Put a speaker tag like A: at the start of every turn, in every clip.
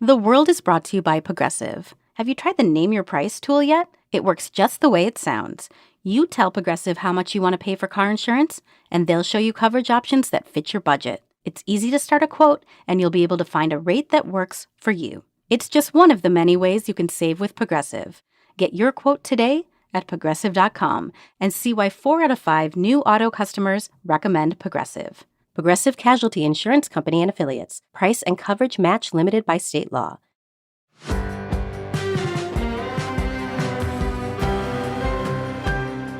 A: The World is brought to you by Progressive. Have you tried the Name Your Price tool yet? It works just the way it sounds. You tell Progressive how much you want to pay for car insurance, and they'll show you coverage options that fit your budget. It's easy to start a quote, and you'll be able to find a rate that works for you. It's just one of the many ways you can save with Progressive. Get your quote today at Progressive.com and see why 4 out of 5 new auto customers recommend Progressive. Progressive Casualty Insurance Company and Affiliates. Price and coverage match limited by state law.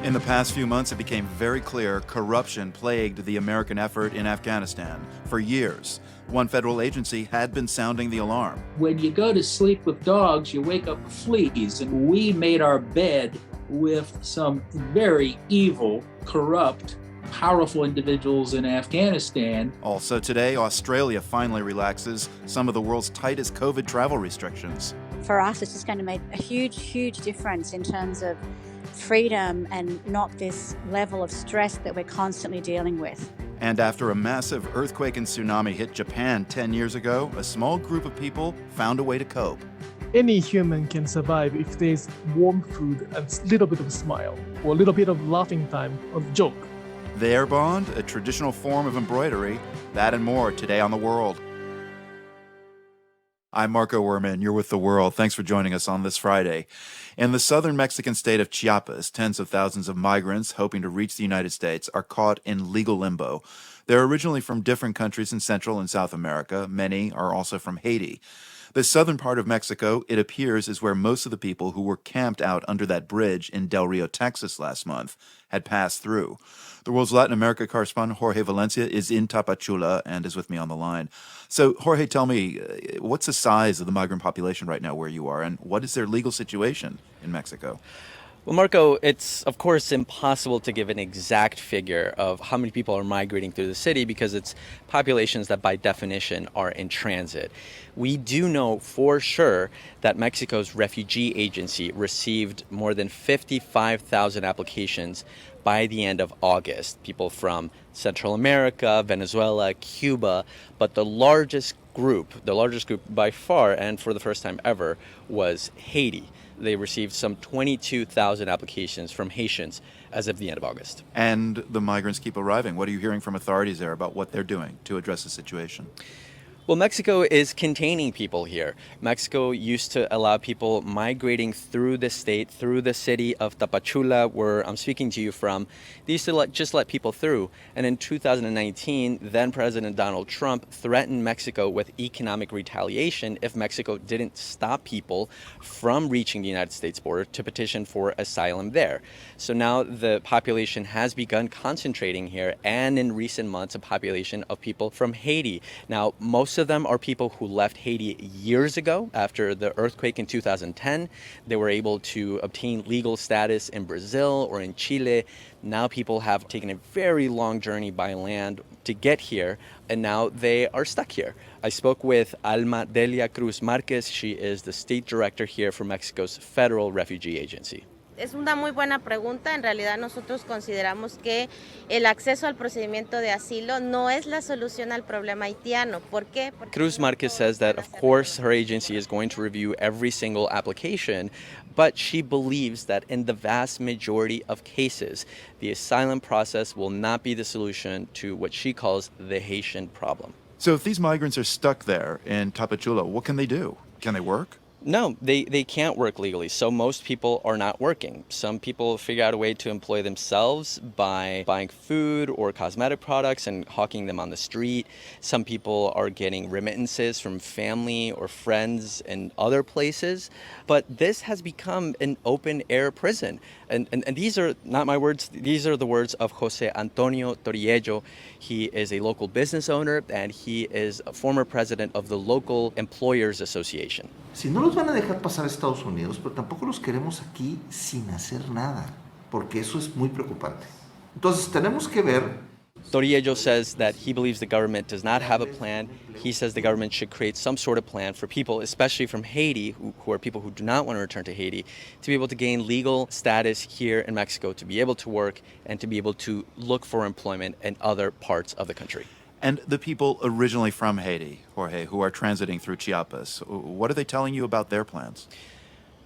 B: In the past few months, it became very clear corruption plagued the American effort in Afghanistan for years. One federal agency had been sounding the alarm.
C: When you go to sleep with dogs, you wake up with fleas, and we made our bed with some very evil, corrupt, powerful individuals in Afghanistan.
B: Also today, Australia finally relaxes some of the world's tightest COVID travel restrictions.
D: For us, it's just going to make a huge, huge difference in terms of freedom and not this level of stress that we're constantly dealing with.
B: And after a massive earthquake and tsunami hit Japan 10 years ago, a small group of people found a way to cope.
E: Any human can survive if there's warm food and a little bit of a smile, or a little bit of laughing time, or joke.
B: The air bond, a traditional form of embroidery, that and more today on The World. I'm Marco Werman. You're with The World. Thanks for joining us on this Friday. In the southern Mexican state of Chiapas, tens of thousands of migrants hoping to reach the United States are caught in legal limbo. They're originally from different countries in Central and South America. Many are also from Haiti. The southern part of Mexico, it appears, is where most of the people who were camped out under that bridge in Del Rio, Texas last month had passed through. The World's Latin America correspondent Jorge Valencia is in Tapachula and is with me on the line. So, Jorge, tell me, what's the size of the migrant population right now where you are, and what is their legal situation in Mexico?
F: Well, Marco, it's of course impossible to give an exact figure of how many people are migrating through the city because it's populations that by definition are in transit. We do know for sure that Mexico's refugee agency received more than 55,000 applications by the end of August. People from Central America, Venezuela, Cuba, but the largest group by far and for the first time ever was Haiti. They received some 22,000 applications from Haitians as of the end of August.
B: And the migrants keep arriving. What are you hearing from authorities there about what they're doing to address the situation?
F: Well, Mexico is containing people here. Mexico used to allow people migrating through the state, through the city of Tapachula, where I'm speaking to you from. They used to just let people through. And in 2019, then President Donald Trump threatened Mexico with economic retaliation if Mexico didn't stop people from reaching the United States border to petition for asylum there. So now the population has begun concentrating here, and in recent months, a population of people from Haiti. Now, most of them are people who left Haiti years ago after the earthquake in 2010. They were able to obtain legal status in Brazil or in Chile. Now people have taken a very long journey by land to get here, and now they are stuck here. I spoke with Alma Delia Cruz Marquez. She is the state director here for Mexico's federal refugee agency.
G: Es una muy buena pregunta. En realidad nosotros consideramos que el acceso al procedimiento de asilo no es la solución al problema haitiano. ¿Por qué?
F: Cruz Marquez says that, of course, her agency is going to review every single application, but she believes that in the vast majority of cases, the asylum process will not be the solution to what she calls the Haitian problem.
B: So if these migrants are stuck there in Tapachula, what can they do? Can they work?
F: No, they can't work legally, so most people are not working. Some people figure out a way to employ themselves by buying food or cosmetic products and hawking them on the street. Some people are getting remittances from family or friends in other places. But this has become an open-air prison. And these are not my words, these are the words of Jose Antonio Torriello. He is a local business owner, and he is a former president of the Local Employers Association.
H: Si no los van a dejar pasar a Estados Unidos, pero tampoco los queremos aquí sin hacer nada, porque eso es muy preocupante. Entonces tenemos que ver.
F: Torriello says that he believes the government does not have a plan. He says the government should create some sort of plan for people, especially from Haiti, who are people who do not want to return to Haiti, to be able to gain legal status here in Mexico, to be able to work, and to be able to look for employment in other parts of the country.
B: And the people originally from Haiti, Jorge, who are transiting through Chiapas, what are they telling you about their plans?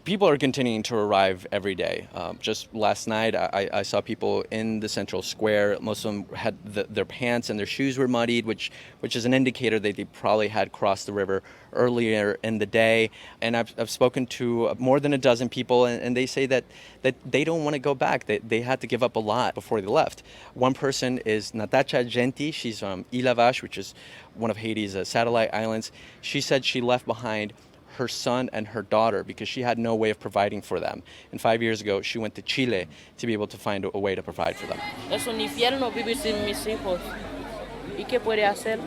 F: People are continuing to arrive every day. Just last night, I saw people in the central square. Most of them had their pants and their shoes were muddied, which is an indicator that they probably had crossed the river earlier in the day. And I've spoken to more than a dozen people, and they say that they don't want to go back. They had to give up a lot before they left. One person is Natacha Genti. She's from Île Vache, which is one of Haiti's satellite islands. She said she left behind her son and her daughter because she had no way of providing for them. And 5 years ago, she went to Chile to be able to find a way to provide for them.
I: Es un infierno vivir sin mis hijos. ¿Y qué puede hacer?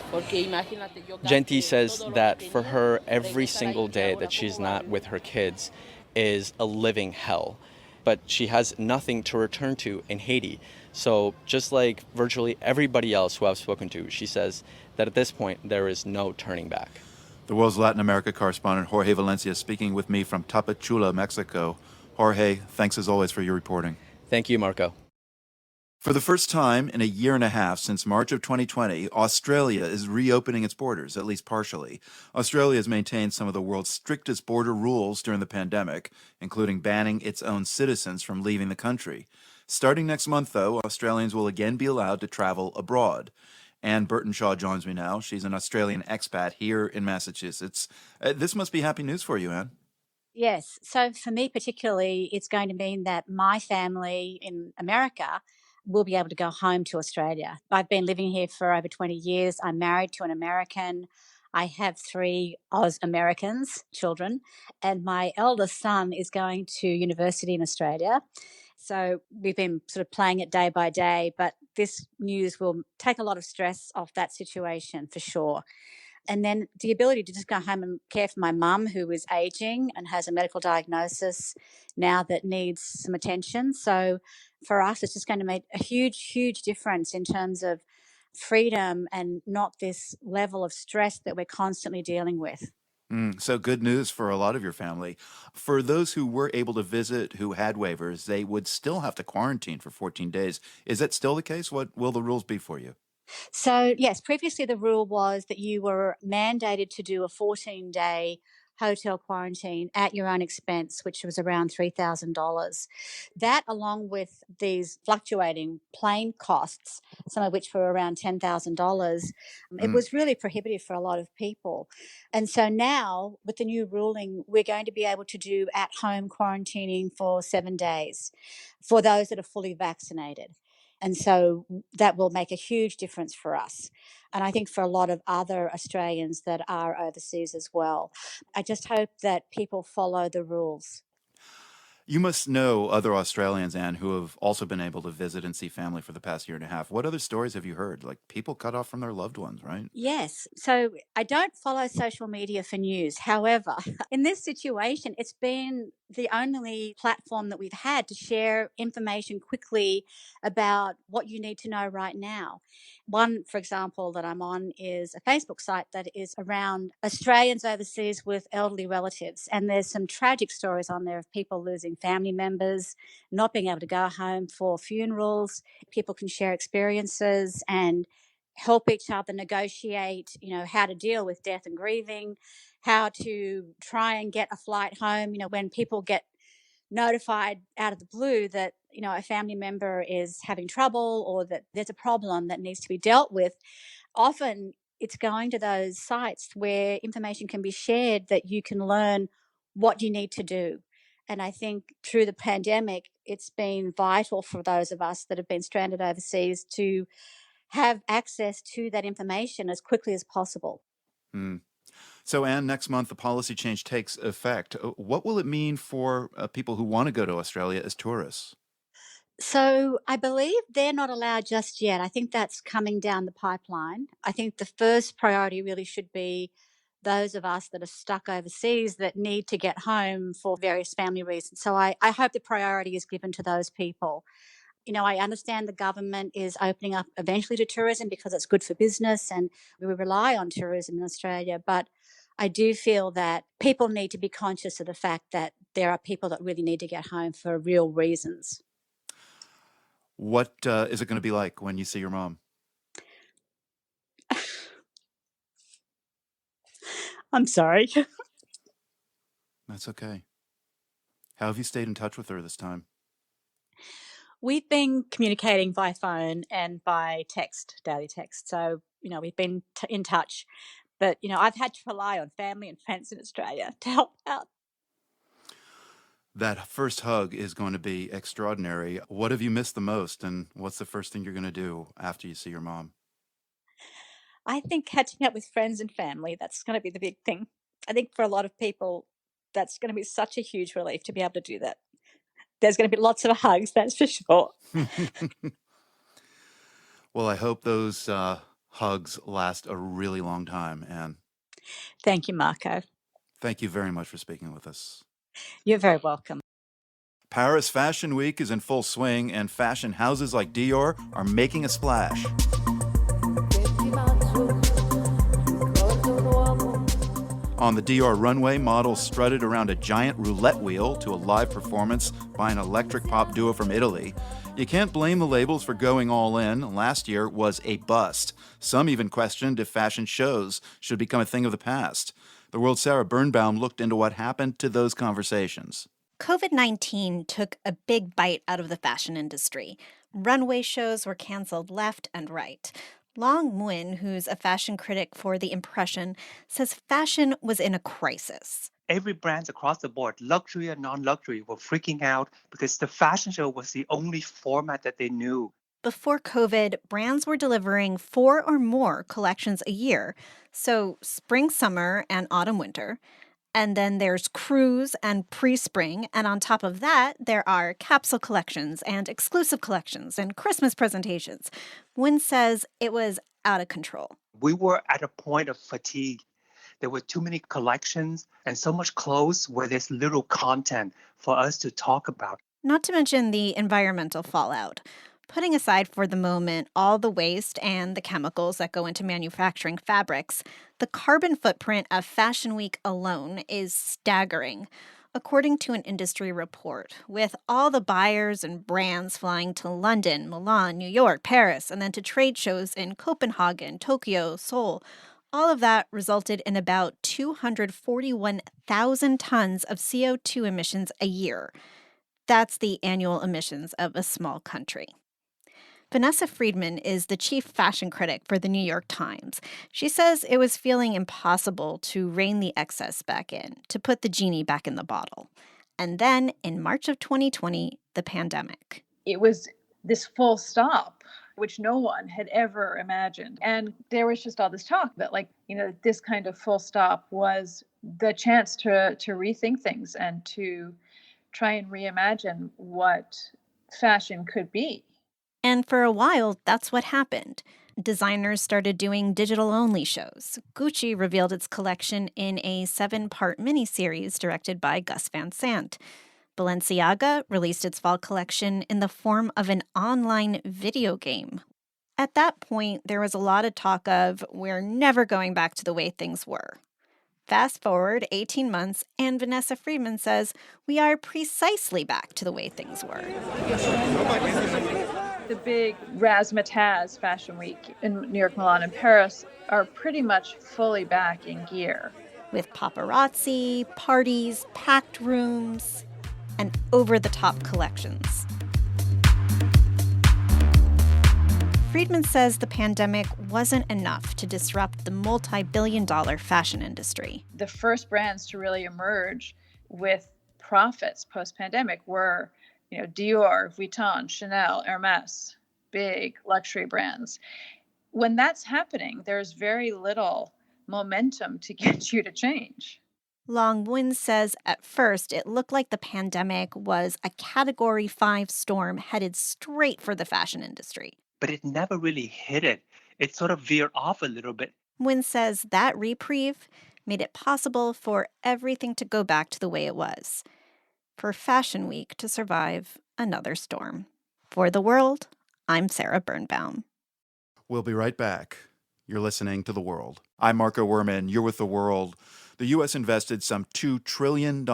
I: Porque imagínate, yo
F: Genti
I: gasté
F: says
I: todo lo
F: that
I: que
F: for
I: tenía,
F: her,
I: regresar
F: every
I: ahí
F: single
I: y
F: day
I: ahora
F: that she's
I: cómo
F: not
I: va.
F: with her kids is a living hell. But she has nothing to return to in Haiti. So just like virtually everybody else who I've spoken to, she says that at this point, there is no turning back.
B: The world's Latin America correspondent Jorge Valencia speaking with me from Tapachula, Mexico. Jorge, thanks as always for your reporting.
F: Thank you, Marco.
B: For the first time in a year and a half since March of 2020, Australia is reopening its borders, at least partially. Australia has maintained some of the world's strictest border rules during the pandemic, including banning its own citizens from leaving the country. Starting next month, though, Australians will again be allowed to travel abroad. Anne Burtonshaw joins me now. She's an Australian expat here in Massachusetts. This must be happy news for you, Anne.
D: Yes. So for me particularly, it's going to mean that my family in America will be able to go home to Australia. I've been living here for over 20 years. I'm married to an American. I have 3 Oz Americans, children, and my eldest son is going to university in Australia. So we've been sort of playing it day by day, but this news will take a lot of stress off that situation for sure. And then the ability to just go home and care for my mum, who is aging and has a medical diagnosis now that needs some attention. So for us, it's just going to make a huge, huge difference in terms of freedom and not this level of stress that we're constantly dealing with.
B: So good news for a lot of your family. For those who were able to visit who had waivers, they would still have to quarantine for 14 days. Is that still the case? What will the rules be for you?
D: So, yes, previously the rule was that you were mandated to do a 14-day hotel quarantine at your own expense, which was around $3,000. That, along with these fluctuating plane costs, some of which were around $10,000, it was really prohibitive for a lot of people. And so now, with the new ruling, we're going to be able to do at-home quarantining for 7 days for those that are fully vaccinated. And so that will make a huge difference for us. And I think for a lot of other Australians that are overseas as well. I just hope that people follow the rules.
B: You must know other Australians, Anne, who have also been able to visit and see family for the past year and a half. What other stories have you heard? Like people cut off from their loved ones, right?
D: Yes. So I don't follow social media for news. However, in this situation, it's been the only platform that we've had to share information quickly about what you need to know right now. One, for example, that I'm on is a Facebook site that is around Australians overseas with elderly relatives. And there's some tragic stories on there of people losing family members, not being able to go home for funerals. People can share experiences and help each other negotiate, how to deal with death and grieving, how to try and get a flight home, when people get notified out of the blue that, a family member is having trouble or that there's a problem that needs to be dealt with. Often it's going to those sites where information can be shared that you can learn what you need to do. And I think through the pandemic, it's been vital for those of us that have been stranded overseas to have access to that information as quickly as possible.
B: So, Anne, next month the policy change takes effect. What will it mean for people who want to go to Australia as tourists?
D: So I believe they're not allowed just yet. I think that's coming down the pipeline. I think the first priority really should be those of us that are stuck overseas that need to get home for various family reasons. So I hope the priority is given to those people. I understand the government is opening up eventually to tourism because it's good for business and we rely on tourism in Australia. But I do feel that people need to be conscious of the fact that there are people that really need to get home for real reasons.
B: What is it going to be like when you see your mom?
D: I'm sorry.
B: That's okay. How have you stayed in touch with her this time?
D: We've been communicating by phone and by text, daily text. So, we've been in touch. But, I've had to rely on family and friends in Australia to help out.
B: That first hug is going to be extraordinary. What have you missed the most, and what's the first thing you're going to do after you see your mom?
D: I think catching up with friends and family, that's going to be the big thing. I think for a lot of people, that's going to be such a huge relief to be able to do that. There's going to be lots of hugs, that's for sure.
B: Well, I hope those hugs last a really long time, Anne.
D: Thank you, Marco.
B: Thank you very much for speaking with us.
D: You're very welcome.
B: Paris Fashion Week is in full swing, and fashion houses like Dior are making a splash. On the Dior runway, models strutted around a giant roulette wheel to a live performance by an electric pop duo from Italy. You can't blame the labels for going all in. Last year was a bust. Some even questioned if fashion shows should become a thing of the past. The World's Sarah Birnbaum looked into what happened to those conversations.
J: COVID-19 took a big bite out of the fashion industry. Runway shows were canceled left and right. Long Nguyen, who's a fashion critic for The Impression, says fashion was in a crisis.
K: Every brand across the board, luxury and non-luxury, were freaking out because the fashion show was the only format that they knew.
J: Before COVID, brands were delivering 4 or more collections a year. So spring, summer, and autumn, winter. And then there's cruise and pre-spring. And on top of that, there are capsule collections and exclusive collections and Christmas presentations. Nguyen says it was out of control.
K: We were at a point of fatigue. There were too many collections and so much clothes where there's little content for us to talk about.
J: Not to mention the environmental fallout. Putting aside for the moment all the waste and the chemicals that go into manufacturing fabrics, the carbon footprint of Fashion Week alone is staggering. According to an industry report, with all the buyers and brands flying to London, Milan, New York, Paris, and then to trade shows in Copenhagen, Tokyo, Seoul, all of that resulted in about 241,000 tons of CO2 emissions a year. That's the annual emissions of a small country. Vanessa Friedman is the chief fashion critic for the New York Times. She says it was feeling impossible to rein the excess back in, to put the genie back in the bottle. And then, in March of 2020, the pandemic.
L: It was this full stop, which no one had ever imagined. And there was just all this talk that, this kind of full stop was the chance to rethink things and to try and reimagine what fashion could be.
J: And for a while, that's what happened. Designers started doing digital-only shows. Gucci revealed its collection in a 7-part miniseries directed by Gus Van Sant. Balenciaga released its fall collection in the form of an online video game. At that point, there was a lot of talk of, we're never going back to the way things were. Fast forward 18 months, and Vanessa Friedman says we are precisely back to the way things were.
L: The big razzmatazz Fashion Week in New York, Milan, and Paris are pretty much fully back in gear.
J: With paparazzi, parties, packed rooms, and over-the-top collections. Friedman says the pandemic wasn't enough to disrupt the multi-billion-dollar fashion industry.
L: The first brands to really emerge with profits post-pandemic were Dior, Vuitton, Chanel, Hermes, big luxury brands. When that's happening, there's very little momentum to get you to change.
J: Long Nguyen says at first it looked like the pandemic was a Category 5 storm headed straight for the fashion industry.
K: But it never really hit it. It sort of veered off a little bit.
J: Nguyen says that reprieve made it possible for everything to go back to the way it was. For Fashion Week to survive another storm. For The World, I'm Sarah Birnbaum.
B: We'll be right back. You're listening to The World. I'm Marco Werman. You're with The World. The U.S. invested some $2 trillion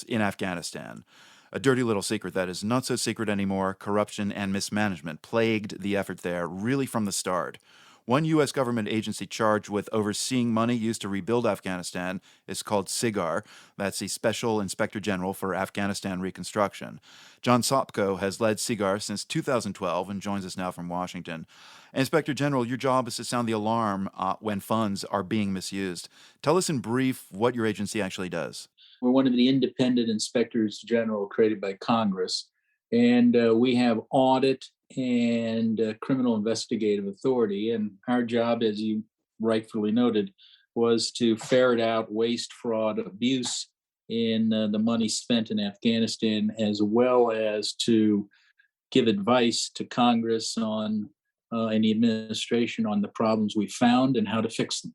B: in Afghanistan. A dirty little secret that is not so secret anymore. Corruption and mismanagement plagued the effort there really from the start. One U.S. government agency charged with overseeing money used to rebuild Afghanistan is called SIGAR. That's the Special Inspector General for Afghanistan Reconstruction. John Sopko has led SIGAR since 2012 and joins us now from Washington. Inspector General, your job is to sound the alarm when funds are being misused. Tell us in brief what your agency actually does.
C: We're one of the independent inspectors general created by Congress, and we have audit and criminal investigative authority. And our job, as you rightfully noted, was to ferret out waste, fraud, abuse in the money spent in Afghanistan, as well as to give advice to Congress on and the administration on the problems we found and how to fix them.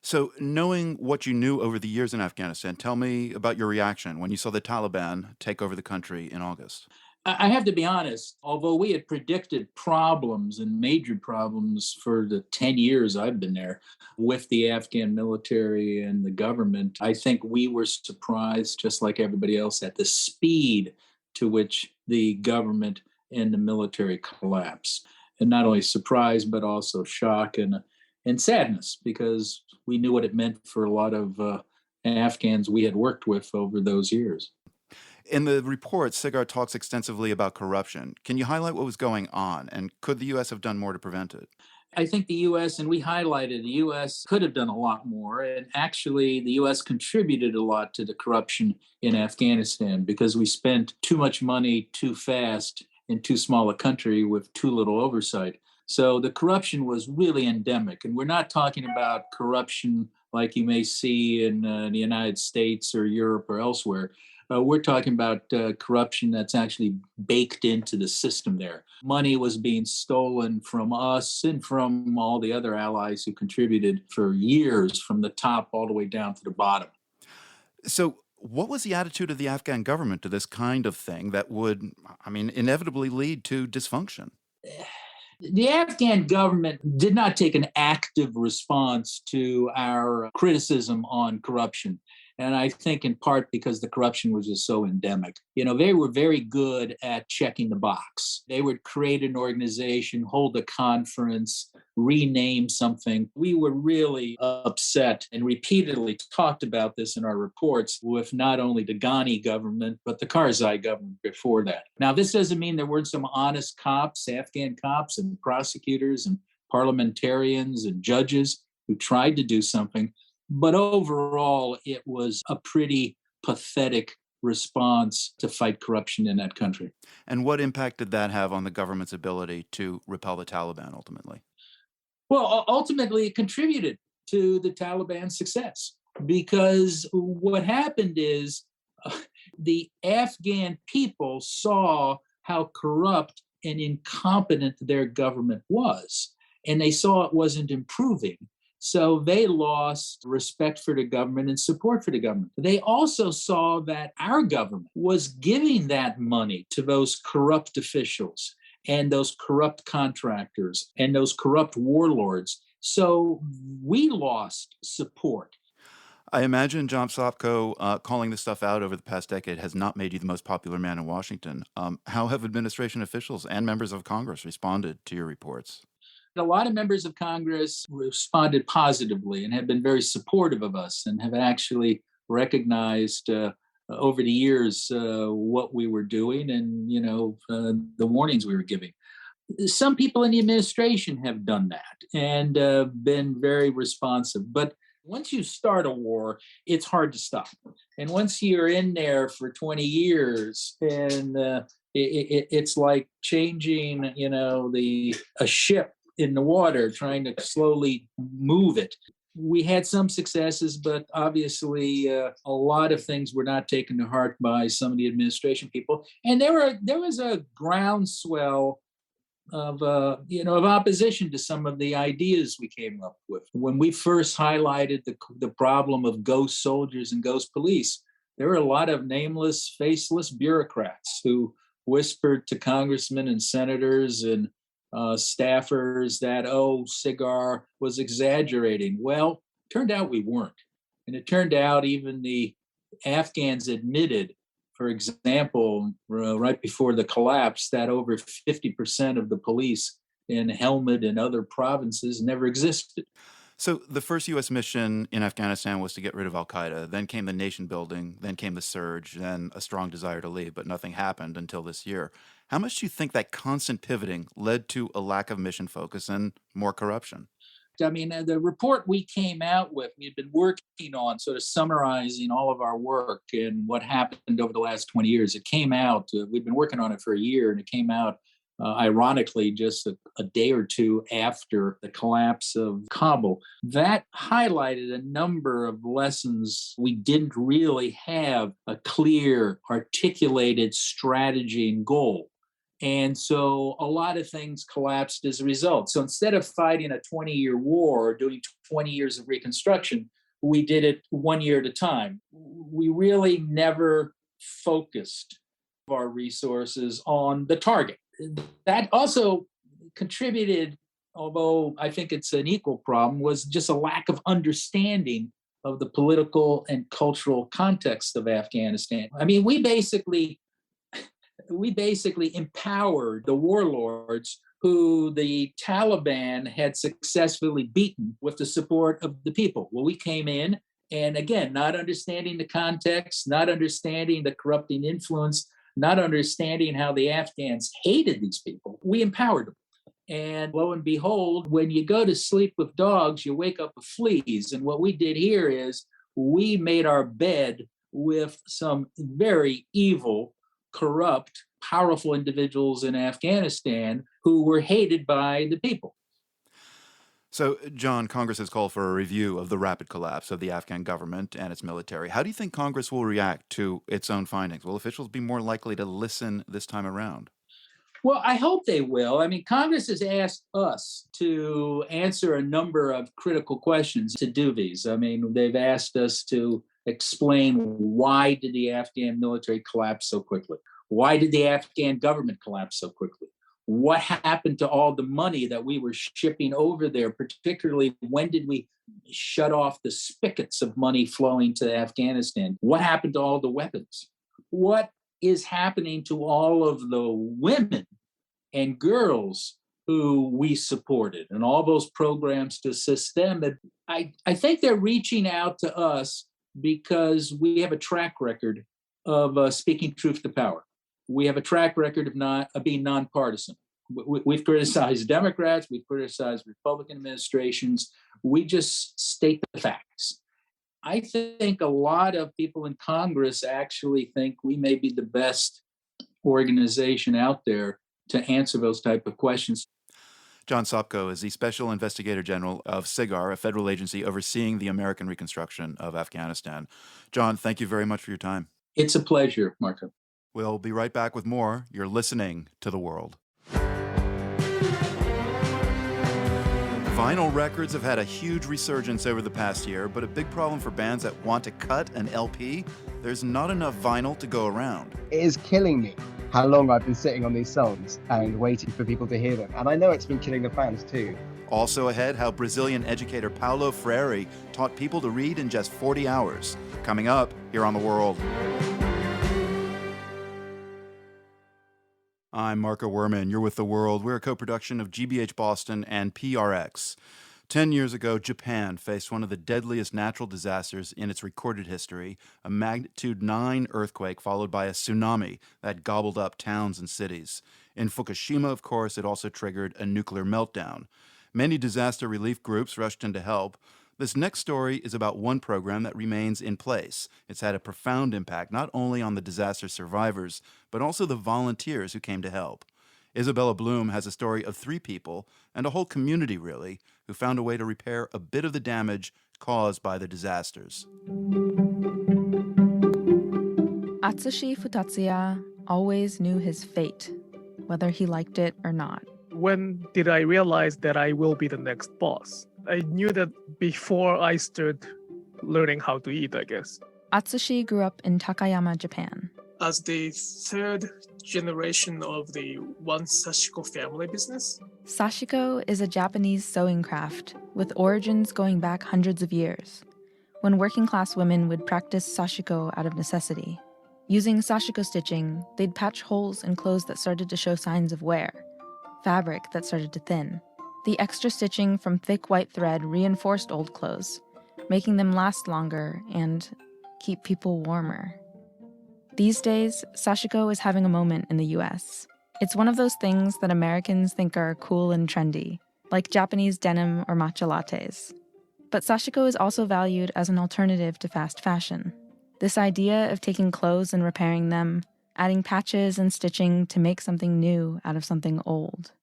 B: So, knowing what you knew over the years in Afghanistan, tell me about your reaction when you saw the Taliban take over the country in August.
C: I have to be honest, although we had predicted problems and major problems for the 10 years I've been there with the Afghan military and the government, I think we were surprised, just like everybody else, at the speed to which the government and the military collapsed. And not only surprise, but also shock and sadness, because we knew what it meant for a lot of Afghans we had worked with over those years.
B: In the report, SIGAR talks extensively about corruption. Can you highlight what was going on, and could the U.S. have done more to prevent it?
C: I think the U.S., and we highlighted, the U.S. could have done a lot more. And actually, the U.S. contributed a lot to the corruption in Afghanistan because we spent too much money too fast in too small a country with too little oversight. So the corruption was really endemic. And we're not talking about corruption like you may see in the United States or Europe or elsewhere. We're talking about corruption that's actually baked into the system there. Money was being stolen from us and from all the other allies who contributed for years, from the top all the way down to the bottom.
B: So, what was the attitude of the Afghan government to this kind of thing that would, inevitably lead to dysfunction?
C: The Afghan government did not take an active response to our criticism on corruption. And I think in part because the corruption was just so endemic. They were very good at checking the box. They would create an organization, hold a conference, rename something. We were really upset and repeatedly talked about this in our reports with not only the Ghani government, but the Karzai government before that. Now, this doesn't mean there weren't some honest cops, Afghan cops and prosecutors and parliamentarians and judges who tried to do something. But overall, it was a pretty pathetic response to fight corruption in that country.
B: And what impact did that have on the government's ability to repel the Taliban ultimately?
C: Well, ultimately, it contributed to the Taliban's success, because what happened is the Afghan people saw how corrupt and incompetent their government was, and they saw it wasn't improving. So they lost respect for the government and support for the government. They also saw that our government was giving that money to those corrupt officials and those corrupt contractors and those corrupt warlords. So we lost support.
B: I imagine John Sopko calling this stuff out over the past decade has not made you the most popular man in Washington. How have administration officials and members of Congress responded to your reports?
C: A lot of members of Congress responded positively and have been very supportive of us and have actually recognized over the years what we were doing and, the warnings we were giving. Some people in the administration have done that and been very responsive. But once you start a war, it's hard to stop. And once you're in there for 20 years, and it's like changing, a ship in the water, trying to slowly move it. We had some successes, but obviously a lot of things were not taken to heart by some of the administration people. And there was a groundswell of opposition to some of the ideas we came up with. When we first highlighted the problem of ghost soldiers and ghost police, there were a lot of nameless, faceless bureaucrats who whispered to congressmen and senators and staffers that, SIGAR was exaggerating. Well, turned out we weren't. And it turned out even the Afghans admitted, for example, right before the collapse, that over 50% of the police and Helmand and other provinces never existed.
B: So the first U.S. mission in Afghanistan was to get rid of al-Qaeda. Then came the nation building. Then came the surge. Then a strong desire to leave. But nothing happened until this year. How much do you think that constant pivoting led to a lack of mission focus and more corruption?
C: I mean, the report we came out with, we've been working on sort of summarizing all of our work and what happened over the last 20 years. It came out, we've been working on it for a year, and it came out, ironically, just a day or two after the collapse of Kabul. That highlighted a number of lessons. We didn't really have a clear, articulated strategy and goal. And so a lot of things collapsed as a result. So instead of fighting a 20-year war or doing 20 years of reconstruction, we did it 1 year at a time. We really never focused our resources on the target. That also contributed, although I think it's an equal problem, was just a lack of understanding of the political and cultural context of Afghanistan. I mean, we basically empowered the warlords who the Taliban had successfully beaten with the support of the people. Well, we came in, and again, not understanding the context, not understanding the corrupting influence, not understanding how the Afghans hated these people, we empowered them. And lo and behold, when you go to sleep with dogs, you wake up with fleas. And what we did here is we made our bed with some very evil, corrupt, powerful individuals in Afghanistan who were hated by the people.
B: So, John, Congress has called for a review of the rapid collapse of the Afghan government and its military. How do you think Congress will react to its own findings? Will officials be more likely to listen this time around?
C: Well, I hope they will. I mean, Congress has asked us to answer a number of critical questions to do these. I mean, they've asked us to explain why did the Afghan military collapse so quickly? Why did the Afghan government collapse so quickly? What happened to all the money that we were shipping over there? Particularly, when did we shut off the spigots of money flowing to Afghanistan? What happened to all the weapons? What is happening to all of the women and girls who we supported and all those programs to assist them? I think they're reaching out to us because we have a track record of speaking truth to power. We have a track record of being nonpartisan. We've criticized Democrats, we've criticized Republican administrations. We just state the facts. I think a lot of people in Congress actually think we may be the best organization out there to answer those type of questions.
B: John Sopko is the Special Investigator General of SIGAR, a federal agency overseeing the American reconstruction of Afghanistan. John, thank you very much for your time.
C: It's a pleasure, Marco.
B: We'll be right back with more. You're listening to The World. Vinyl records have had a huge resurgence over the past year, but a big problem for bands that want to cut an LP, there's not enough vinyl to go around.
M: It is killing me how long I've been sitting on these songs and waiting for people to hear them. And I know it's been killing the fans too.
B: Also ahead, how Brazilian educator Paulo Freire taught people to read in just 40 hours. Coming up here on The World. I'm Marco Werman. You're with The World. We're a co-production of GBH Boston and PRX. 10 years ago, Japan faced one of the deadliest natural disasters in its recorded history, a magnitude 9 earthquake followed by a tsunami that gobbled up towns and cities. In Fukushima, of course, it also triggered a nuclear meltdown. Many disaster relief groups rushed in to help. This next story is about one program that remains in place. It's had a profound impact not only on the disaster survivors, but also the volunteers who came to help. Isabella Bloom has a story of 3 people, and a whole community really, who found a way to repair a bit of the damage caused by the disasters.
N: Atsushi Futatsuya always knew his fate, whether he liked it or not.
E: When did I realize that I will be the next boss? I knew that before I started learning how to eat, I guess.
N: Atsushi grew up in Takayama, Japan.
E: As the 3rd generation of the one Sashiko family business.
N: Sashiko is a Japanese sewing craft with origins going back hundreds of years, when working-class women would practice sashiko out of necessity. Using sashiko stitching, they'd patch holes in clothes that started to show signs of wear. fabric that started to thin. The extra stitching from thick white thread reinforced old clothes, making them last longer and keep people warmer. These days, sashiko is having a moment in the US. It's one of those things that Americans think are cool and trendy, like Japanese denim or matcha lattes. But sashiko is also valued as an alternative to fast fashion. This idea of taking clothes and repairing them, adding patches and stitching to make something new out of something old.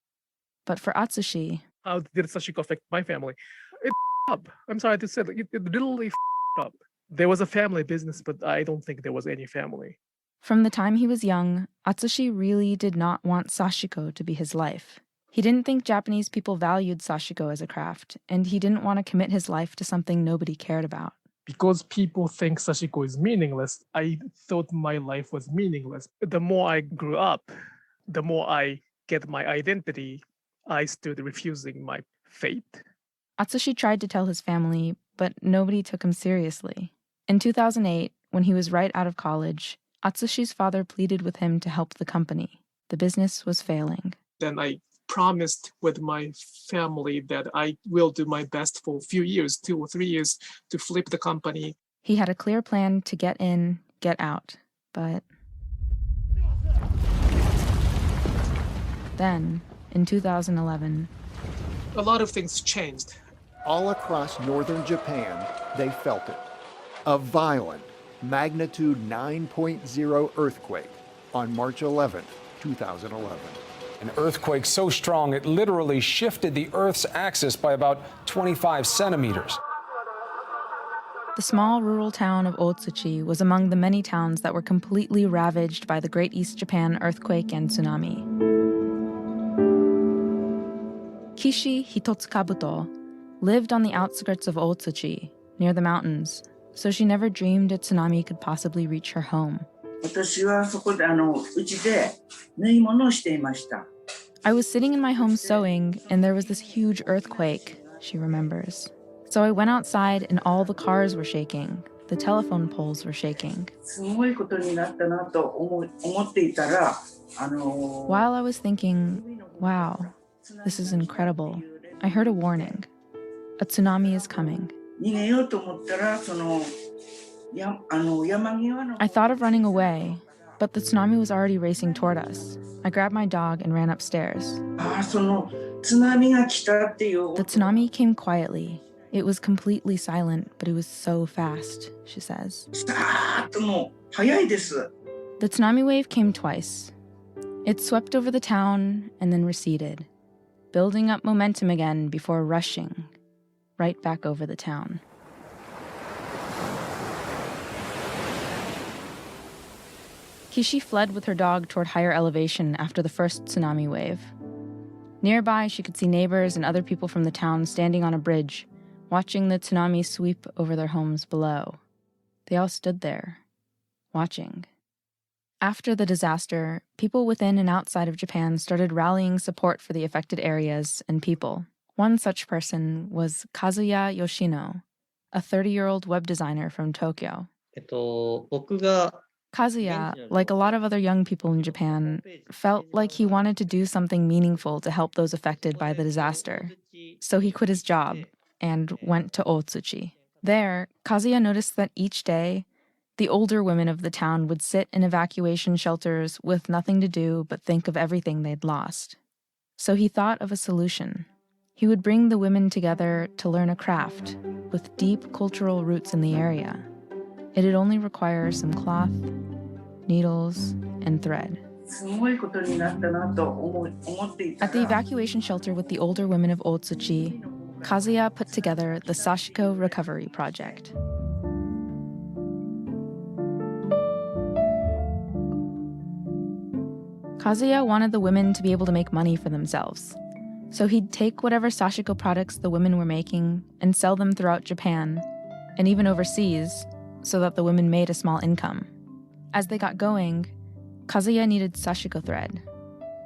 N: But for Atsushi...
E: How did sashiko affect my family? It up. I'm sorry to say, it literally up. There was a family business, but I don't think there was any family.
N: From the time he was young, Atsushi really did not want sashiko to be his life. He didn't think Japanese people valued sashiko as a craft, and he didn't want to commit his life to something nobody cared about.
E: Because people think sashiko is meaningless, I thought my life was meaningless. The more I grew up, the more I get my identity, I stood refusing my fate.
N: Atsushi tried to tell his family, but nobody took him seriously. In 2008, when he was right out of college, Atsushi's father pleaded with him to help the company. The business was failing.
E: Then I promised with my family that I will do my best for a few years, 2 or 3 years, to flip the company.
N: He had a clear plan to get in, get out, but... Then, in 2011...
E: A lot of things changed.
O: All across northern Japan, they felt it. A violent, magnitude 9.0 earthquake on March 11, 2011.
P: An earthquake so strong it literally shifted the Earth's axis by about 25 centimeters.
N: The small rural town of Otsuchi was among the many towns that were completely ravaged by the Great East Japan earthquake and tsunami. Kishi Hitotsukabuto lived on the outskirts of Otsuchi, near the mountains, so she never dreamed a tsunami could possibly reach her home. I was sitting in my home sewing, and there was this huge earthquake, she remembers. So I went outside, and all the cars were shaking. The telephone poles were shaking. While I was thinking, wow, this is incredible, I heard a warning. A tsunami is coming. I thought of running away, but the tsunami was already racing toward us. I grabbed my dog and ran upstairs. The tsunami came quietly. It was completely silent, but it was so fast, she says. The tsunami wave came twice. It swept over the town and then receded, building up momentum again before rushing right back over the town. Kishi fled with her dog toward higher elevation after the first tsunami wave. Nearby, she could see neighbors and other people from the town standing on a bridge, watching the tsunami sweep over their homes below. They all stood there, watching. After the disaster, people within and outside of Japan started rallying support for the affected areas and people. One such person was Kazuya Yoshino, a 30-year-old web designer from Tokyo. Kazuya, like a lot of other young people in Japan, felt like he wanted to do something meaningful to help those affected by the disaster. So he quit his job and went to Otsuchi. There, Kazuya noticed that each day, the older women of the town would sit in evacuation shelters with nothing to do but think of everything they'd lost. So he thought of a solution. He would bring the women together to learn a craft with deep cultural roots in the area. It'd only require some cloth, needles, and thread. At the evacuation shelter with the older women of Otsuchi, Kazuya put together the Sashiko Recovery Project. Kazuya wanted the women to be able to make money for themselves. So he'd take whatever sashiko products the women were making and sell them throughout Japan, and even overseas, so that the women made a small income. As they got going, Kazuya needed sashiko thread.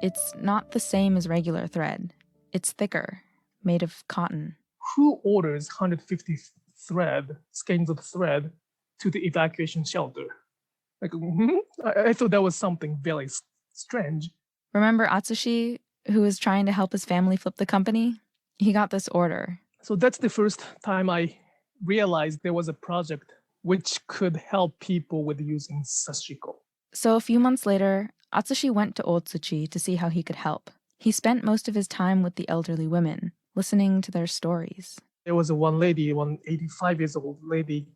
N: It's not the same as regular thread. It's thicker, made of cotton.
E: Who orders 150 skeins of thread to the evacuation shelter? I thought that was something very strange.
N: Remember Atsushi? who was trying to help his family flip the company, he got this order.
E: So that's the first time I realized there was a project which could help people with using sashiko.
N: So a few months later, Atsushi went to Otsuchi to see how he could help. He spent most of his time with the elderly women, listening to their stories.
E: There was one lady, one 85 years old lady,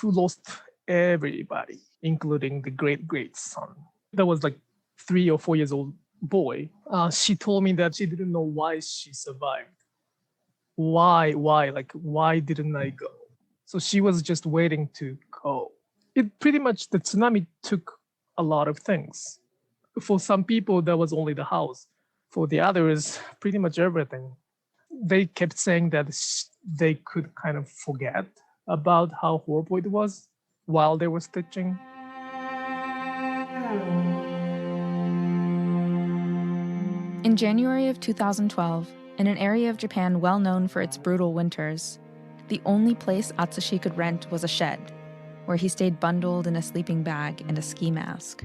E: who lost everybody, including the great son. That was like 3 or 4 years old boy. She told me that she didn't know why she survived. Why didn't I go? So she was just waiting to go. It pretty much, the tsunami took a lot of things. For some people, that was only the house. For the others, pretty much everything. They kept saying that they could kind of forget about how horrible it was while they were stitching.
N: In January of 2012, in an area of Japan well known for its brutal winters, the only place Atsushi could rent was a shed, where he stayed bundled in a sleeping bag and a ski mask.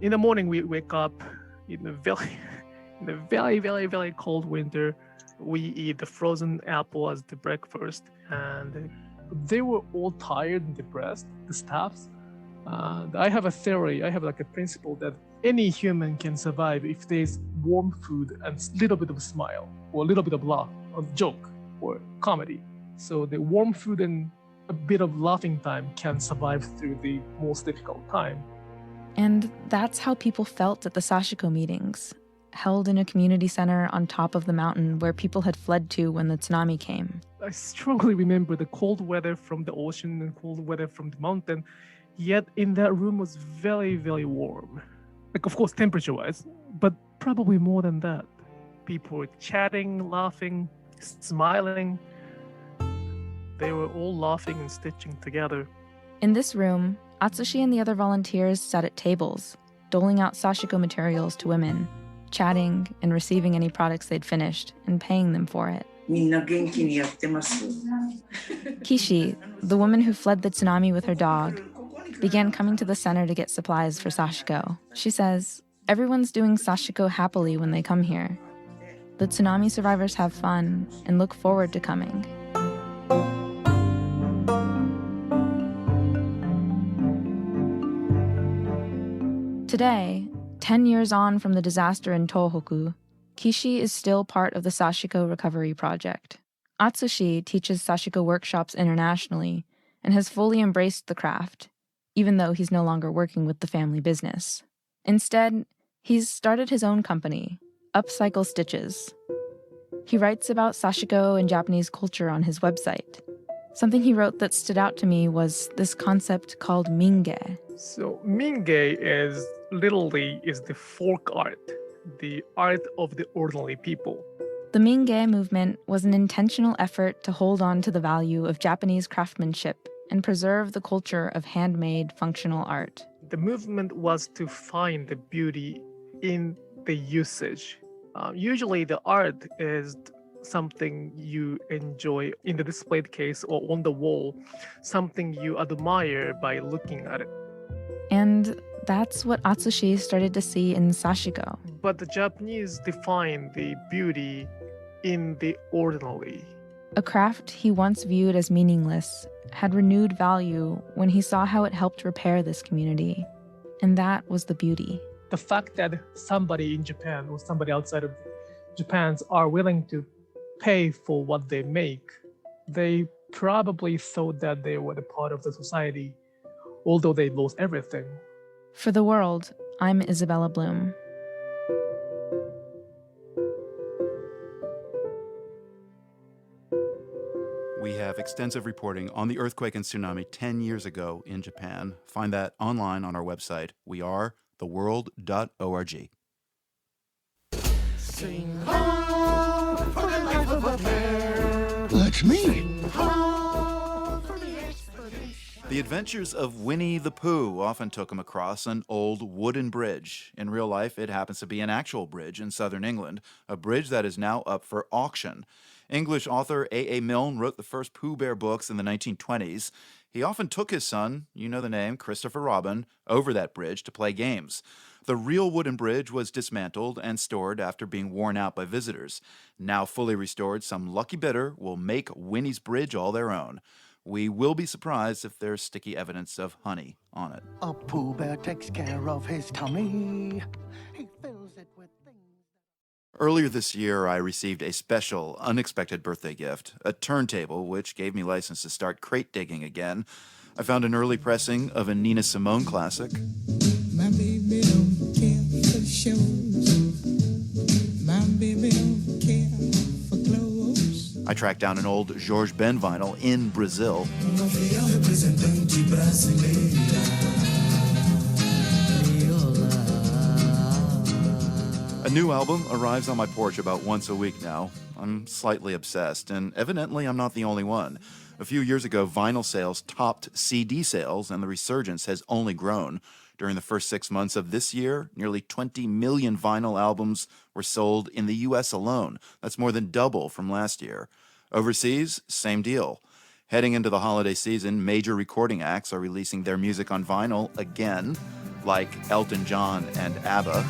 E: In the morning, we wake up in a very, very, very cold winter. We eat the frozen apple as the breakfast, and they were all tired and depressed, the staffs. I have a theory, I have like a principle that any human can survive if there's warm food and a little bit of a smile, or a little bit of laugh, or joke, or comedy. So the warm food and a bit of laughing time can survive through the most difficult time.
N: And that's how people felt at the Sashiko meetings, held in a community center on top of the mountain where people had fled to when the tsunami came.
E: I strongly remember the cold weather from the ocean and cold weather from the mountain, yet in that room was very, very warm. Like, of course, temperature-wise, but probably more than that. People were chatting, laughing, smiling. They were all laughing and stitching together.
N: In this room, Atsushi and the other volunteers sat at tables, doling out sashiko materials to women, chatting and receiving any products they'd finished and paying them for it. Kishi, the woman who fled the tsunami with her dog, began coming to the center to get supplies for sashiko. She says, everyone's doing sashiko happily when they come here. The tsunami survivors have fun and look forward to coming. Today, 10 years on from the disaster in Tohoku, Kishi is still part of the Sashiko Recovery Project. Atsushi teaches Sashiko workshops internationally and has fully embraced the craft, even though he's no longer working with the family business. Instead, he's started his own company, Upcycle Stitches. He writes about Sashiko and Japanese culture on his website. Something he wrote that stood out to me was this concept called minge.
E: So minge is literally the folk art, the art of the ordinary people.
N: The minge movement was an intentional effort to hold on to the value of Japanese craftsmanship and preserve the culture of handmade functional art.
E: The movement was to find the beauty in the usage. Usually the art is something you enjoy in the displayed case or on the wall, something you admire by looking at it.
N: And that's what Atsushi started to see in sashiko.
E: But the Japanese define the beauty in the ordinary.
N: A craft he once viewed as meaningless had renewed value when he saw how it helped repair this community. And that was the beauty.
E: The fact that somebody in Japan or somebody outside of Japan are willing to pay for what they make, they probably thought that they were a part of the society, although they lost everything.
N: For the world, I'm Isabella Bloom.
B: We have extensive reporting on the earthquake and tsunami 10 years ago in Japan. Find that online on our website, wearetheworld.org.
O: Sing ho for the life of a bear. That's me.
B: The adventures of Winnie the Pooh often took him across an old wooden bridge. In real life, it happens to be an actual bridge in southern England, a bridge that is now up for auction. English author A.A. Milne wrote the first Pooh Bear books in the 1920s. He often took his son, you know the name, Christopher Robin, over that bridge to play games. The real wooden bridge was dismantled and stored after being worn out by visitors. Now fully restored, some lucky bidder will make Winnie's bridge all their own. We will be surprised if there's sticky evidence of honey on it.
Q: A Pooh Bear takes care of his tummy. He fills it with things.
B: Earlier this year, I received a special, unexpected birthday gift, a turntable, which gave me license to start crate digging again. I found an early pressing of a Nina Simone classic.
Q: My baby don't care for shows. My baby don't care for clothes.
B: I tracked down an old Jorge Ben vinyl in Brazil. A new album arrives on my porch about once a week now. I'm slightly obsessed, and evidently I'm not the only one. A few years ago, vinyl sales topped CD sales, and the resurgence has only grown. During the first 6 months of this year, nearly 20 million vinyl albums were sold in the U.S. alone. That's more than double from last year. Overseas, same deal. Heading into the holiday season, major recording acts are releasing their music on vinyl again, like Elton John and ABBA.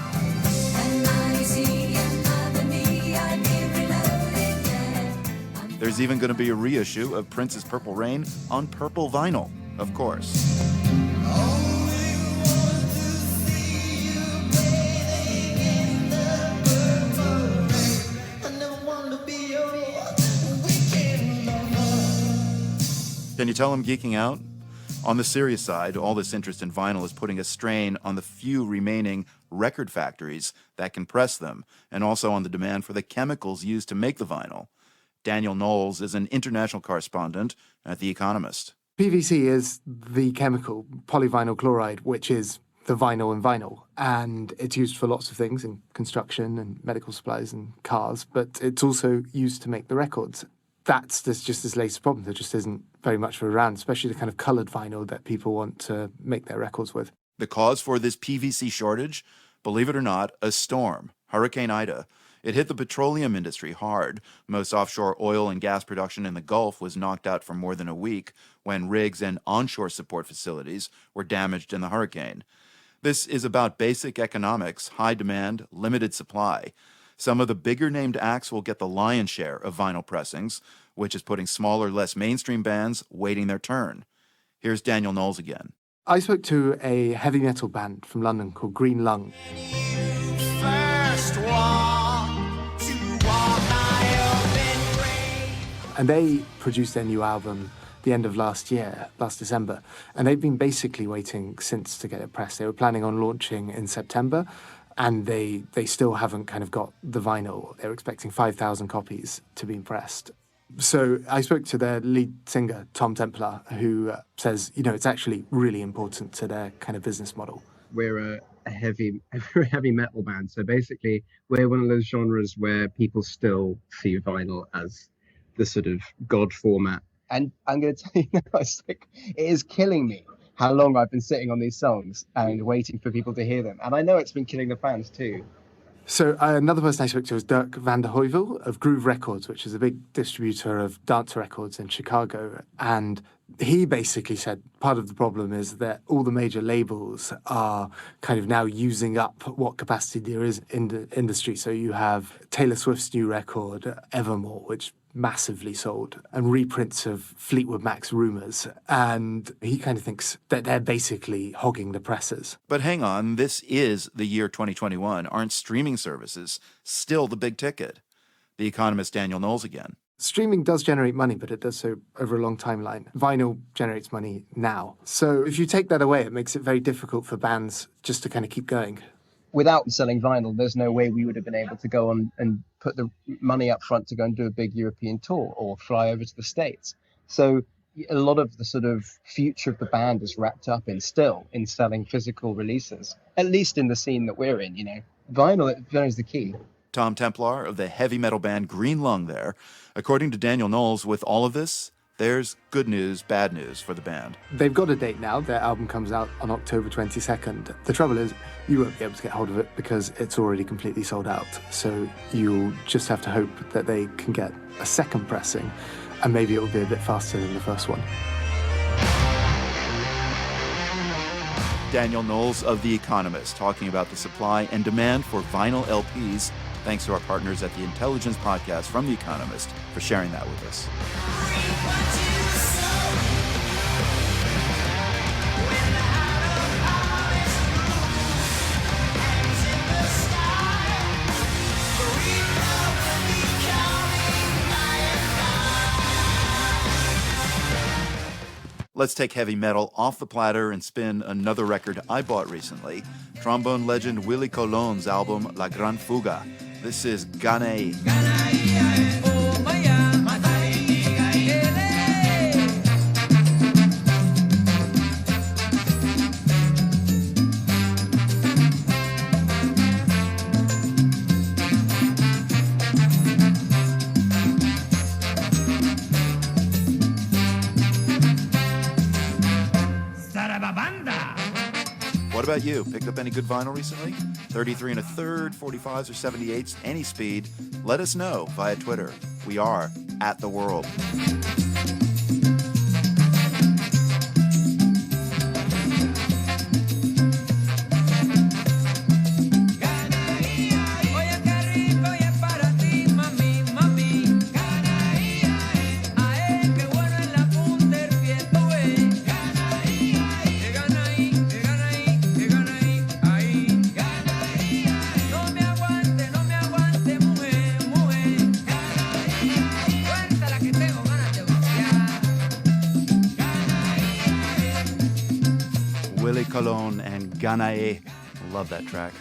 B: There's even going to be a reissue of Prince's Purple Rain on purple vinyl, of course. Can you tell I'm geeking out? On the serious side, all this interest in vinyl is putting a strain on the few remaining record factories that can press them, and also on the demand for the chemicals used to make the vinyl. Daniel Knowles is an international correspondent at The Economist.
R: PVC is the chemical, polyvinyl chloride, which is the vinyl in vinyl. And it's used for lots of things in construction and medical supplies and cars, but it's also used to make the records. That's just this latest problem. There just isn't very much around, especially the kind of coloured vinyl that people want to make their records with.
B: The cause for this PVC shortage? Believe it or not, a storm, Hurricane Ida. It hit the petroleum industry hard. Most offshore oil and gas production in the Gulf was knocked out for more than a week when rigs and onshore support facilities were damaged in the hurricane. This is about basic economics, high demand, limited supply. Some of the bigger-named acts will get the lion's share of vinyl pressings, which is putting smaller, less mainstream bands waiting their turn. Here's Daniel Knowles again.
R: I spoke to a heavy metal band from London called Green Lung. And they produced their new album the end of last year, last December, and they've been basically waiting since to get it pressed. They were planning on launching in September, and they still haven't kind of got the vinyl. They're expecting 5,000 copies to be pressed. So I spoke to their lead singer, Tom Templar, who says, it's actually really important to their kind of business model.
M: We're a heavy metal band. So basically, we're one of those genres where people still see vinyl as the sort of god format. And I'm going to tell you now, it is killing me how long I've been sitting on these songs and waiting for people to hear them. And I know it's been killing the fans too.
R: So another person I spoke to was Dirk van der Heuvel of Groove Records, which is a big distributor of dance records in Chicago. And he basically said part of the problem is that all the major labels are kind of now using up what capacity there is in the industry. So you have Taylor Swift's new record, Evermore, which massively sold, and reprints of Fleetwood Mac's Rumours. And he kind of thinks that they're basically hogging the presses.
B: But hang on, this is the year 2021. Aren't streaming services still the big ticket? The Economist Daniel Knowles again.
R: Streaming does generate money, but it does so over a long timeline. Vinyl generates money now. So if you take that away, it makes it very difficult for bands just to kind of keep going.
M: Without selling vinyl, there's no way we would have been able to go on and put the money up front to go and do a big European tour or fly over to the States. So a lot of the sort of future of the band is wrapped up in selling physical releases, at least in the scene that we're in, Vinyl is the key.
B: Tom Templar of the heavy metal band Green Lung there. According to Daniel Knowles, with all of this, there's good news, bad news for the band.
R: They've got a date now. Their album comes out on October 22nd. The trouble is, you won't be able to get hold of it because it's already completely sold out. So you'll just have to hope that they can get a second pressing, and maybe it will be a bit faster than the first one.
B: Daniel Knowles of The Economist, talking about the supply and demand for vinyl LPs. Thanks to our partners at the Intelligence Podcast from The Economist for sharing that with us. Let's take heavy metal off the platter and spin another record I bought recently. Trombone legend Willie Colon's album La Gran Fuga. This is Ganae. What about you? Picked up any good vinyl recently? 33 1/3, 45s or 78s, any speed. Let us know via Twitter. We are @TheWorld. Willie Colon and Ganae. Love that track.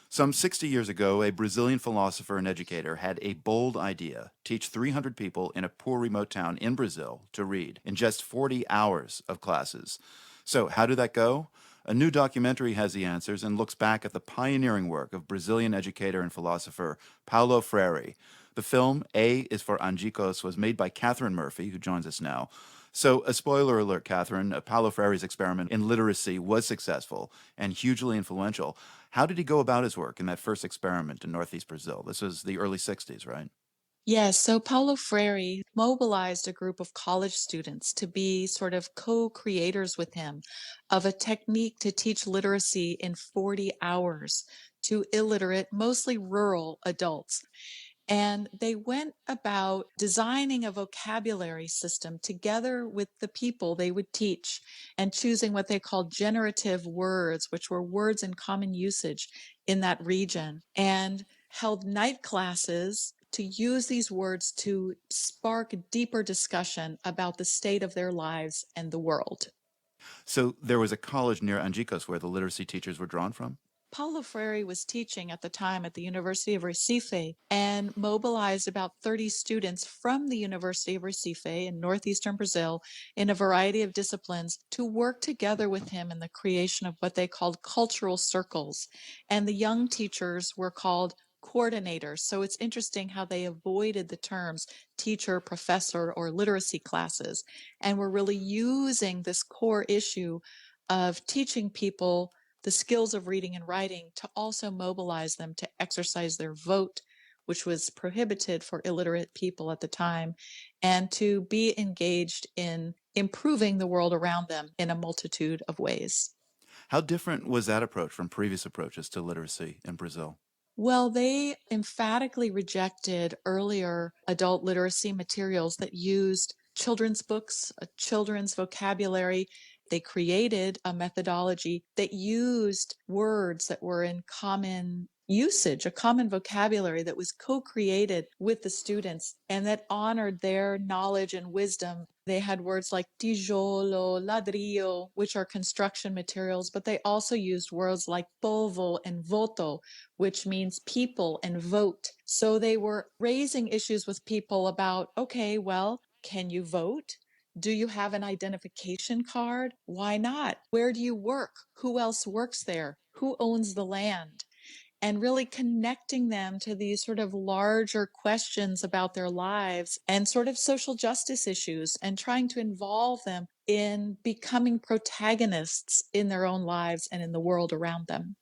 B: Some 60 years ago, a Brazilian philosopher and educator had a bold idea: teach 300 people in a poor remote town in Brazil to read in just 40 hours of classes. So how did that go? A new documentary has the answers and looks back at the pioneering work of Brazilian educator and philosopher Paulo Freire. The film, A is for Angicos, was made by Catherine Murphy, who joins us now. So, a spoiler alert, Catherine, Paulo Freire's experiment in literacy was successful and hugely influential. How did he go about his work in that first experiment in Northeast Brazil? This was the early 60s, right?
S: Yes, so Paulo Freire mobilized a group of college students to be sort of co-creators with him of a technique to teach literacy in 40 hours to illiterate, mostly rural adults. And they went about designing a vocabulary system together with the people they would teach and choosing what they called generative words, which were words in common usage in that region, and held night classes to use these words to spark deeper discussion about the state of their lives and the world.
B: So there was a college near Angicos where the literacy teachers were drawn from?
S: Paulo Freire was teaching at the time at the University of Recife and mobilized about 30 students from the University of Recife in northeastern Brazil in a variety of disciplines to work together with him in the creation of what they called cultural circles. And the young teachers were called coordinators. So it's interesting how they avoided the terms teacher, professor, or literacy classes, and were really using this core issue of teaching people the skills of reading and writing to also mobilize them to exercise their vote, which was prohibited for illiterate people at the time, and to be engaged in improving the world around them in a multitude of ways.
B: How different was that approach from previous approaches to literacy in Brazil?
S: Well, they emphatically rejected earlier adult literacy materials that used children's books, a children's vocabulary. They created a methodology that used words that were in common usage, a common vocabulary that was co-created with the students and that honored their knowledge and wisdom. They had words like tijolo, ladrillo, which are construction materials, but they also used words like povo and voto, which means people and vote. So they were raising issues with people about, okay, well, can you vote? Do you have an identification card? Why not? Where do you work? Who else works there? Who owns the land? And really connecting them to these sort of larger questions about their lives and sort of social justice issues and trying to involve them in becoming protagonists in their own lives and in the world around them.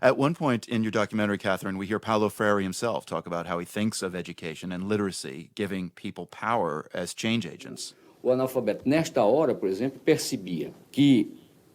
B: At one point in your documentary, Catherine, we hear Paulo Freire himself talk about how he thinks of education and literacy giving people power as change agents.
T: O analfabeto, nesta hora, por exemplo, percebia que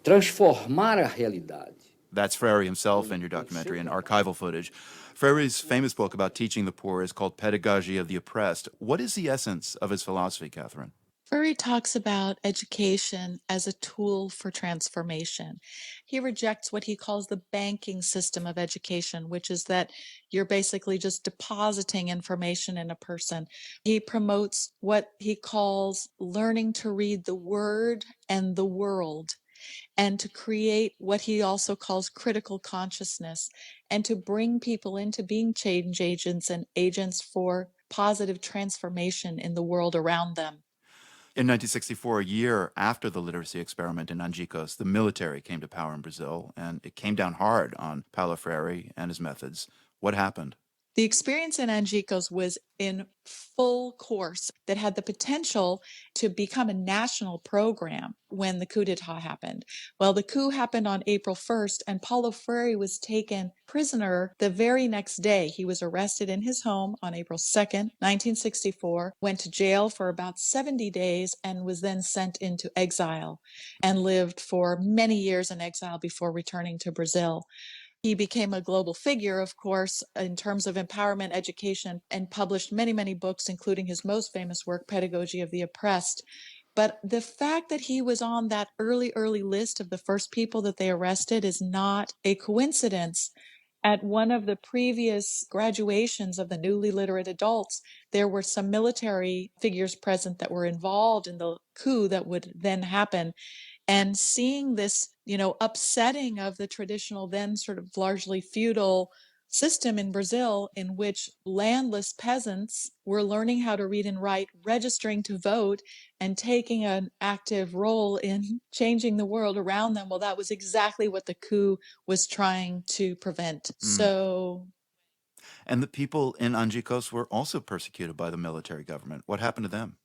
T: transformar a realidade.
B: That's Freire himself in your documentary and archival footage. Freire's famous book about teaching the poor is called Pedagogy of the Oppressed. What is the essence of his philosophy, Catherine?
S: Freire talks about education as a tool for transformation. He rejects what he calls the banking system of education, which is that you're basically just depositing information in a person. He promotes what he calls learning to read the word and the world, and to create what he also calls critical consciousness, and to bring people into being change agents and agents for positive transformation in the world around them.
B: In 1964, a year after the literacy experiment in Angicos, the military came to power in Brazil, and it came down hard on Paulo Freire and his methods. What happened?
S: The experience in Angicos was in full course that had the potential to become a national program when the coup d'etat happened. Well, the coup happened on April 1st, and Paulo Freire was taken prisoner the very next day. He was arrested in his home on April 2nd, 1964, went to jail for about 70 days, and was then sent into exile and lived for many years in exile before returning to Brazil. He became a global figure, of course, in terms of empowerment education, and published many, many books, including his most famous work, Pedagogy of the Oppressed. But the fact that he was on that early list of the first people that they arrested is not a coincidence. At one of the previous graduations of the newly literate adults, there were some military figures present that were involved in the coup that would then happen. And seeing this, upsetting of the traditional, then sort of largely feudal system in Brazil, in which landless peasants were learning how to read and write, registering to vote, and taking an active role in changing the world around them. Well, that was exactly what the coup was trying to prevent.
B: And the people in Angicos were also persecuted by the military government. What happened to them?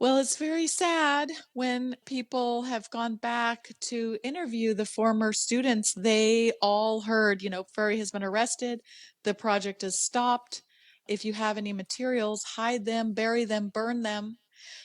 S: Well, it's very sad when people have gone back to interview the former students. They all heard, Freire has been arrested, the project is stopped. If you have any materials, hide them, bury them, burn them.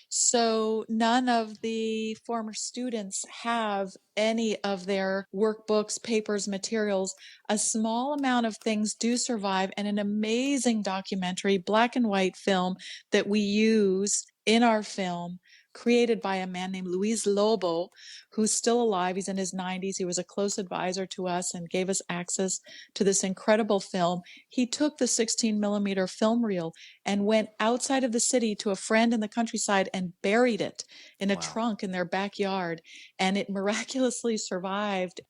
S: So none of the former students have any of their workbooks, papers, materials. A small amount of things do survive, and an amazing documentary, black and white film that we use in our film, created by a man named Luis Lobo, who's still alive. He's in his 90s. He was a close advisor to us and gave us access to this incredible film. He took the 16 millimeter film reel and went outside of the city to a friend in the countryside and buried it in a trunk in their backyard. And it miraculously survived.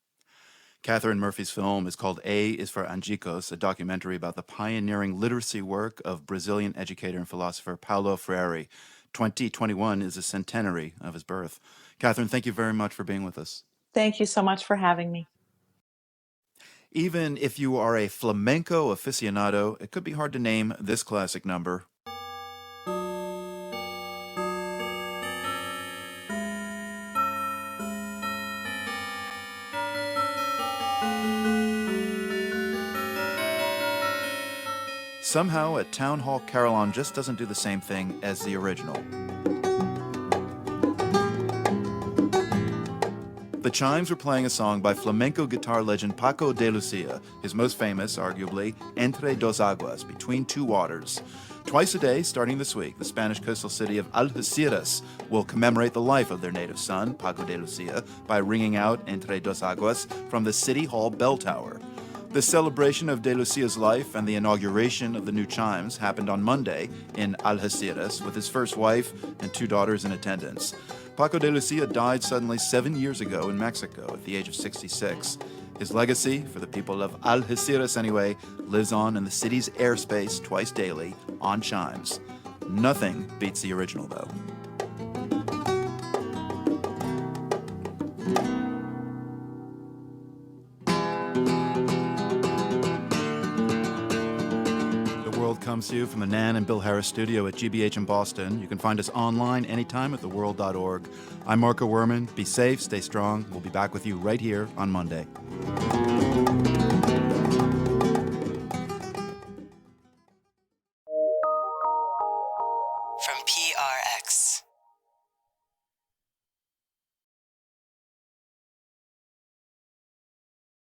B: Catherine Murphy's film is called A is for Angicos, a documentary about the pioneering literacy work of Brazilian educator and philosopher Paulo Freire. 2021 is a centenary of his birth. Catherine, thank you very much for being with us.
S: Thank you so much for having me.
B: Even if you are a flamenco aficionado, it could be hard to name this classic number. Somehow, a Town Hall Carillon just doesn't do the same thing as the original. The chimes were playing a song by flamenco guitar legend Paco de Lucia, his most famous, arguably, Entre Dos Aguas, Between Two Waters. Twice a day, starting this week, the Spanish coastal city of Algeciras will commemorate the life of their native son, Paco de Lucia, by ringing out Entre Dos Aguas from the City Hall bell tower. The celebration of De Lucia's life and the inauguration of the new chimes happened on Monday in Algeciras with his first wife and 2 daughters in attendance. Paco de Lucia died suddenly 7 years ago in Mexico at the age of 66. His legacy, for the people of Algeciras anyway, lives on in the city's airspace twice daily on chimes. Nothing beats the original, though. Comes to you from the Nan and Bill Harris studio at GBH in Boston. You can find us online anytime at theworld.org. I'm Marco Werman. Be safe, stay strong. We'll be back with you right here on Monday.